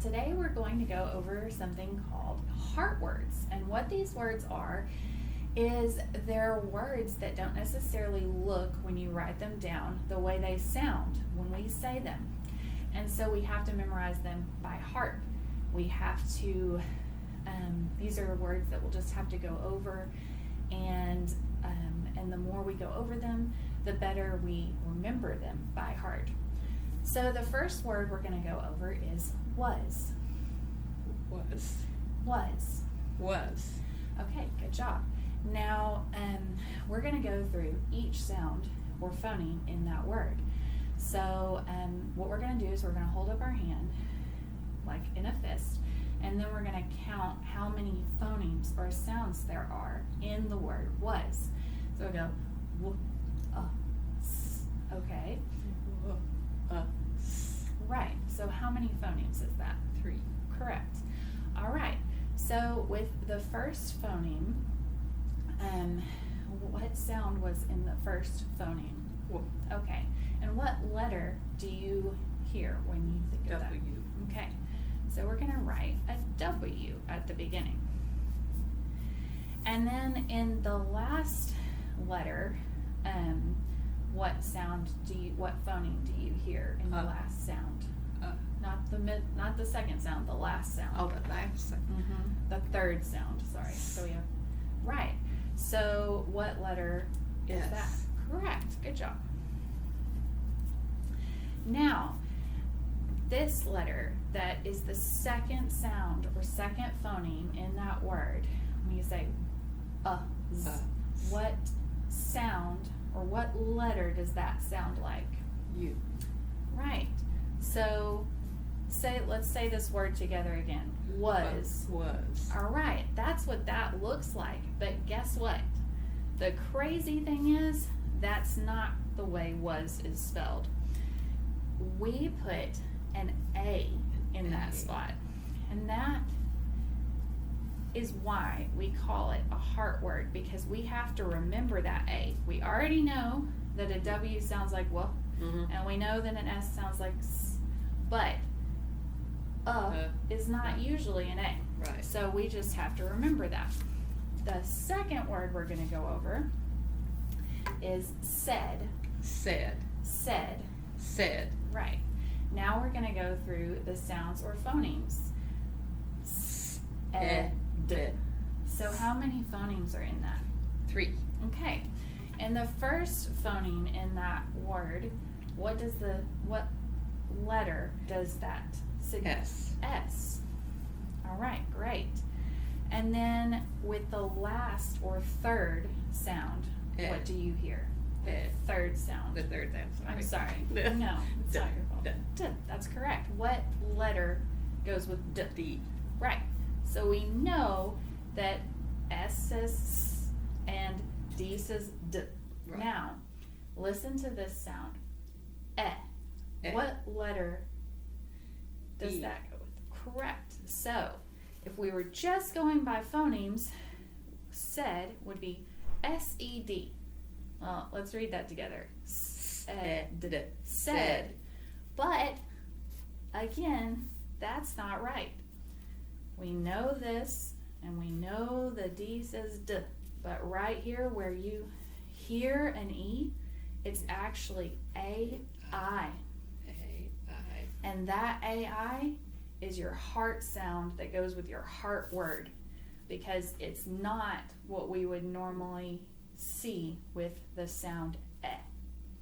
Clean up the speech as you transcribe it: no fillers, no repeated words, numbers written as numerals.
Today we're going to go over something called heart words. And what these words are is they're words that don't necessarily look when you write them down the way they sound when we say them. And so we have to memorize them by heart. We have to, these are words that we'll just have to go over, and the more we go over them, the better we remember them by heart. So the first word we're going to go over is was. Was. Okay, good job. Now, we're going to go through each sound or phoneme in that word. So what we're going to do is we're going to hold up our hand like in a fist, and then we're going to count how many phonemes or sounds there are in the word was. So we go w, s. Okay. Right. So how many phonemes is that? 3. Correct. All right. So with the first phoneme, what sound was in the first phoneme? W. Okay. And what letter do you hear when you think of that? W. Okay. So we're going to write a W at the beginning. And then in the last letter, what phoneme do you hear in the last sound? Not the second sound, the last sound. Oh, the last sound. Mm-hmm. The third sound, sorry. So we have, right. So what letter is S. that? Correct. Good job. Now, this letter that is the second sound or second phoneme in that word, when you say z, what sound or what letter does that sound like? U. Right. So let's say this word together again. Was. Was. All right, that's what that looks like. But guess what? The crazy thing is, that's not the way was is spelled. We put an A in that spot. And that is why we call it a heart word, because we have to remember that A. We already know that a W sounds like W, and we know that an S sounds like S, but is not usually an A. Right. So we just have to remember that. The second word we're going to go over is said. Said. Said. Said. Right. Now we're going to go through the sounds or phonemes. Ed. So how many phonemes are in that? 3. Okay. And the first phoneme in that word, what letter does that signal? S. S. All right, great. And then with the last or third sound, what do you hear? The third sound. The third sound. I'm sorry. D. No, it's not your fault. D. D. That's correct. What letter goes with D? D. Right. So we know that S says S and D says D. Right. Now, listen to this sound. Eh. What letter does that go with? Correct. So, if we were just going by phonemes, said would be S-E-D. Well, let's read that together. Said. Said. But, again, that's not right. We know this, and we know the D says D. But right here where you hear an E, it's actually A-I. And that A-I is your heart sound that goes with your heart word, because it's not what we would normally see with the sound